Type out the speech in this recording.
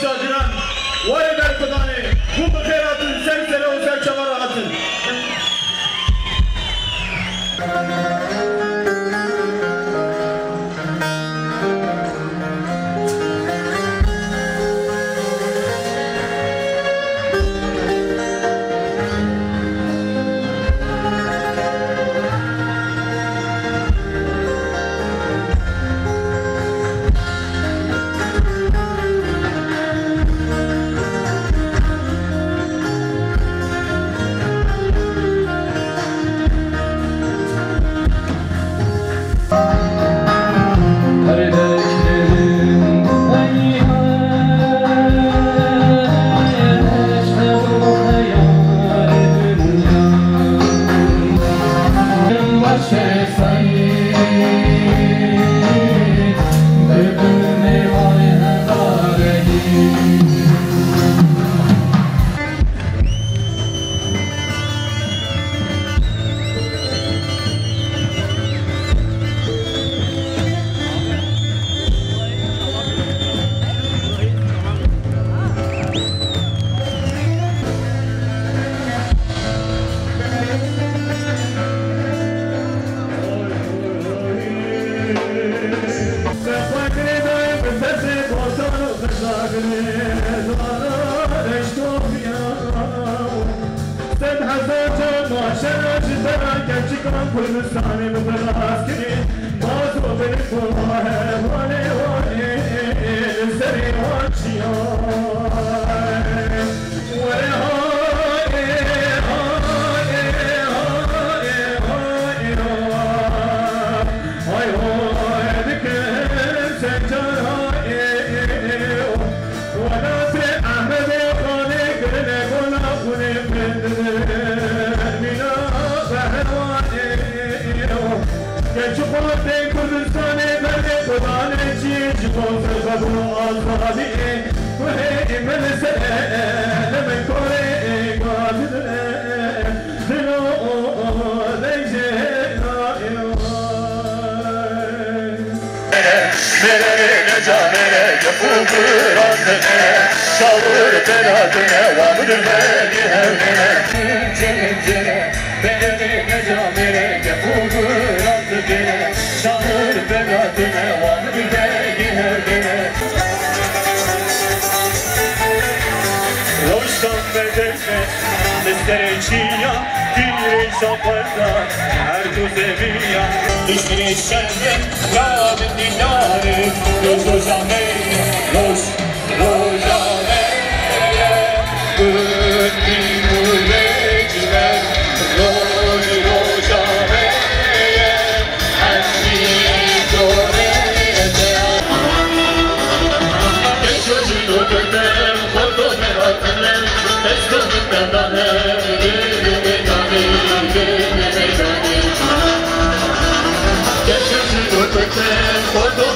شاجران وای در کدانه خوب بخیراتون سر سر و سر چمراحتون Kurdistan में बरास के बाजू पे कोला है वाले वाले जरे वाचिया वाले हाय हाय हाय हाय हाय दिखे सजना वाला से अहमद खाने गले गोला पुने Geçupat ey Kürdistan'e beni Kudane çiğ Çıkose kabul azali Ve imel seleme kore Gadile Dilo leyce Mere neca mere Yapıldır annene Şavur beladine Vamdır beni evine Cene Mere neca mere Yapıldır annene Şavur beladine Vamdır beni evine Roştan bedekme Destereçiya Diri şaparda Her kuzeviya Düşmini şerre Rabin dinare Roş roşameye Roş roşameye Gönlü mürecler Roş roşameye Her şeyi görete Geçözün öpünden Kodo merakını Eskonun bendane Geçözün öpünden Kodo